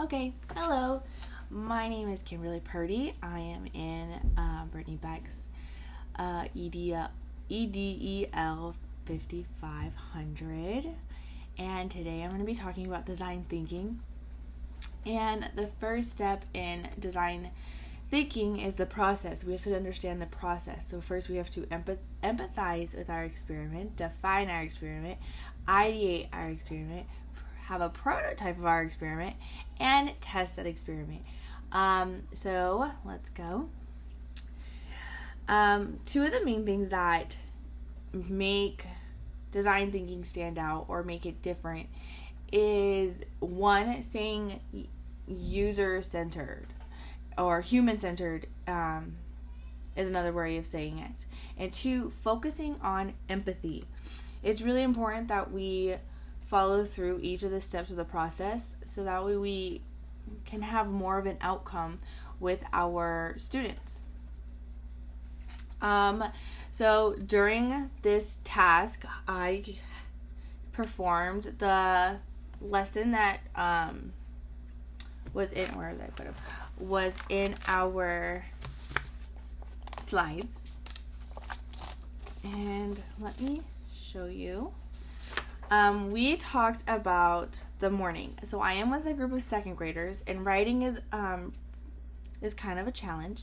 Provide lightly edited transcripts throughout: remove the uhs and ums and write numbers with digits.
Okay, hello. My name is Kimberly Purdy. I am in Brittany Beck's EDEL 5500. And today I'm going to be talking about design thinking. And the first step in design thinking is the process. We have to understand the process. So first we have to empathize with our experiment, define our experiment, ideate our experiment, have a prototype of our experiment, and test that experiment. So let's go. Two of the main things that make design thinking stand out or make it different is one, staying user-centered or human-centered is another way of saying it. And two, focusing on empathy. It's really important that we follow through each of the steps of the process so that way we can have more of an outcome with our students. So during this task, I performed the lesson that was in, where did I put them? Was in our slides. And let me show you. We talked about the morning. So I am with a group of second graders, and writing is kind of a challenge.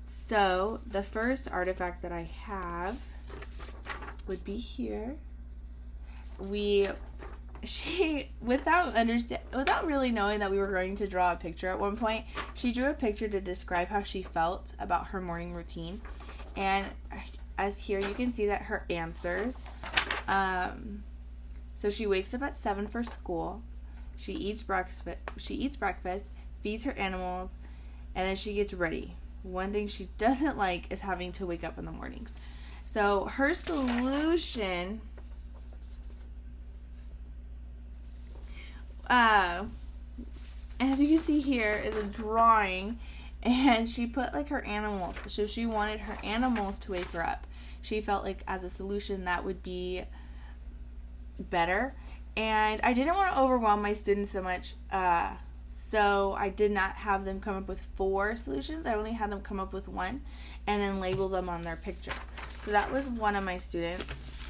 So the first artifact that I have would be here. Without really knowing that we were going to draw a picture at one point, she drew a picture to describe how she felt about her morning routine. And as here you can see that her answers, so she wakes up at 7 for school. She eats breakfast, feeds her animals, and then she gets ready. One thing she doesn't like is having to wake up in the mornings. So her solution, as you can see here, is a drawing, and she put like her animals. So she wanted her animals to wake her up. She felt like as a solution that would be better, and I didn't want to overwhelm my students so much, so I did not have them come up with 4 solutions. I only had them come up with 1 and then label them on their picture. So that was one of my students.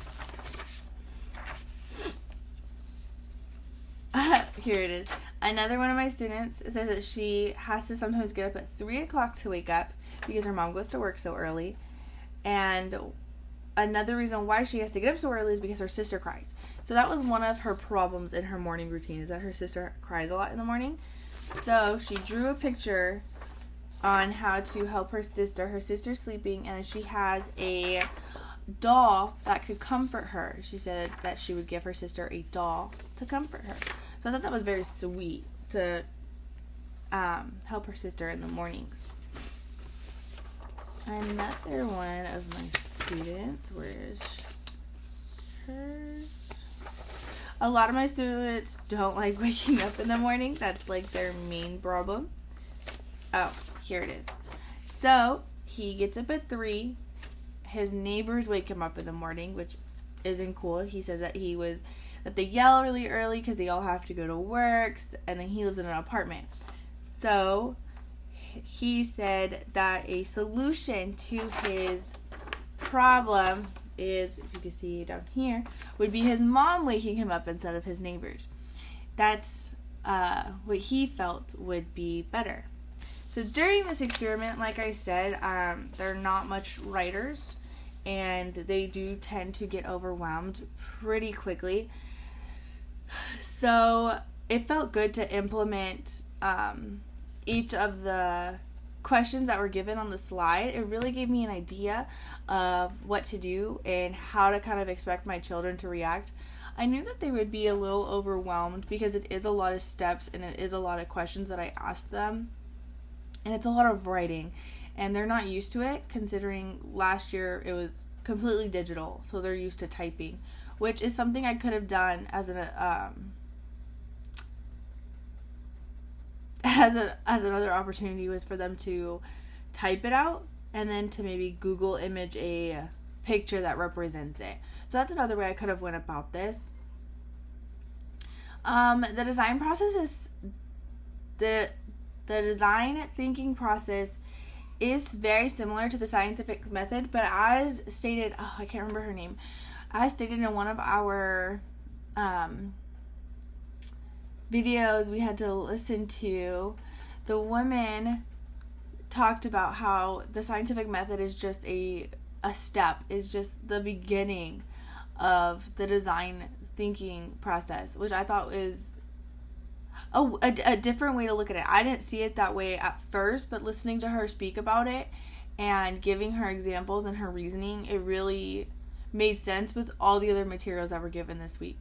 Here it is. Another one of my students says that she has to sometimes get up at 3 o'clock to wake up because her mom goes to work so early, and another reason why she has to get up so early is because her sister cries. So that was one of her problems in her morning routine, is that her sister cries a lot in the morning. So she drew a picture on how to help her sister. Her sister's sleeping, and she has a doll that could comfort her. She said that she would give her sister a doll to comfort her. So I thought that was very sweet to help her sister in the mornings. Another one of my students, where is hers? A lot of my students don't like waking up in the morning. That's like their main problem. Oh, here it is. So he gets up at 3. His neighbors wake him up in the morning, which isn't cool. He says that they yell really early because they all have to go to work, and then he lives in an apartment. So he said that a solution to his problem is, if you can see down here, would be his mom waking him up instead of his neighbors. That's what he felt would be better. So during this experiment, like I said, they're not much writers, and they do tend to get overwhelmed pretty quickly. So it felt good to implement each of the questions that were given on the slide. It really gave me an idea of what to do and how to kind of expect my children to react. I knew that they would be a little overwhelmed because it is a lot of steps and it is a lot of questions that I asked them, and it's a lot of writing, and they're not used to it, considering last year it was completely digital, so they're used to typing, which is something I could have done as another opportunity, was for them to type it out and then to maybe Google image a picture that represents it. So that's another way I could have went about this. The design process is the design thinking process is very similar to the scientific method, but as stated, I can't remember her name, as stated in one of our videos we had to listen to, the woman talked about how the scientific method is just a step, is just the beginning of the design thinking process, which I thought was a different way to look at it. I didn't see it that way at first, but listening to her speak about it and giving her examples and her reasoning, it really made sense with all the other materials that were given this week.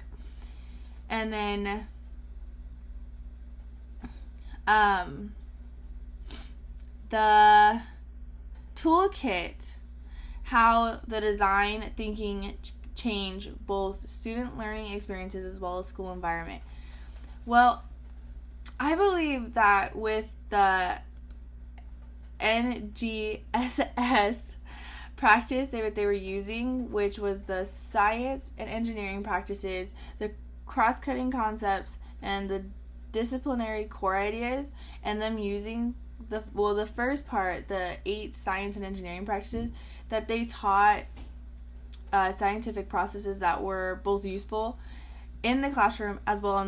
And then the toolkit, how the design thinking change both student learning experiences as well as school environment. Well, I believe that with the NGSS practice that they were using, which was the science and engineering practices, the cross-cutting concepts, and the disciplinary core ideas, and them using the first part, the 8 science and engineering practices, that they taught scientific processes that were both useful in the classroom as well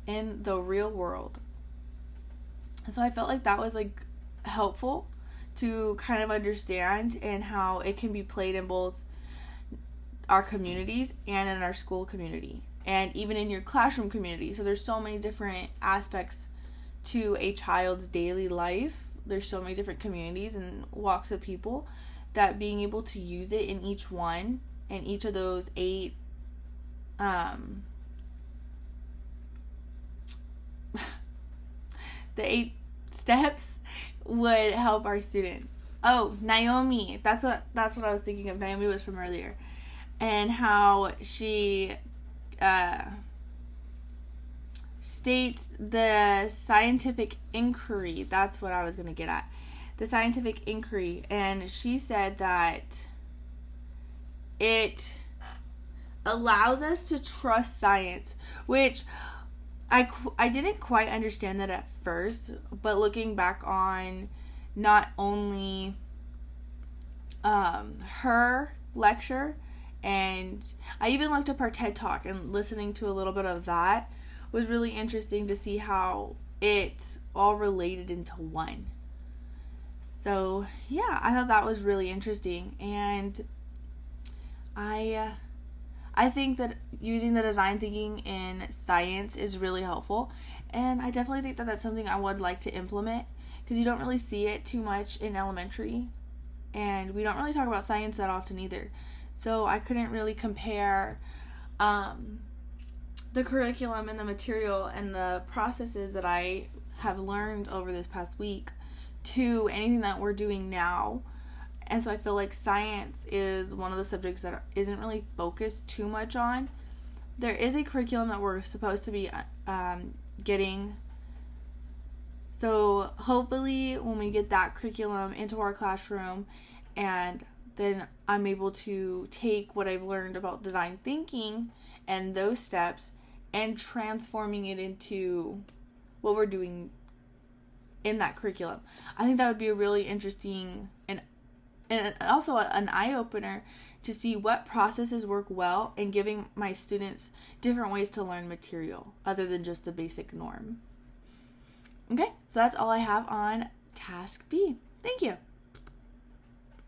in the real world. And so I felt like that was like helpful to kind of understand, and how it can be played in both our communities and in our school community, and even in your classroom community. So there's so many different aspects to a child's daily life. There's so many different communities and walks of people, that being able to use it in each one, and each of those 8 the 8 steps would help our students. Oh, Naomi, that's what I was thinking of. Naomi was from earlier, and how she states the scientific inquiry. That's what I was going to get at. The scientific inquiry. And she said that it allows us to trust science, which I didn't quite understand that at first, but looking back on not only her lecture, and I even looked up her TED Talk, and listening to a little bit of that was really interesting to see how it all related into one. So yeah, I thought that was really interesting, and I think that using the design thinking in science is really helpful, and I definitely think that that's something I would like to implement, because you don't really see it too much in elementary, and we don't really talk about science that often either. So I couldn't really compare the curriculum and the material and the processes that I have learned over this past week to anything that we're doing now. And so I feel like science is one of the subjects that isn't really focused too much on. There is a curriculum that we're supposed to be getting. So hopefully when we get that curriculum into our classroom, and then I'm able to take what I've learned about design thinking and those steps and transforming it into what we're doing in that curriculum. I think that would be a really interesting and also an eye-opener to see what processes work well, and giving my students different ways to learn material other than just the basic norm. Okay, so that's all I have on Task B. Thank you.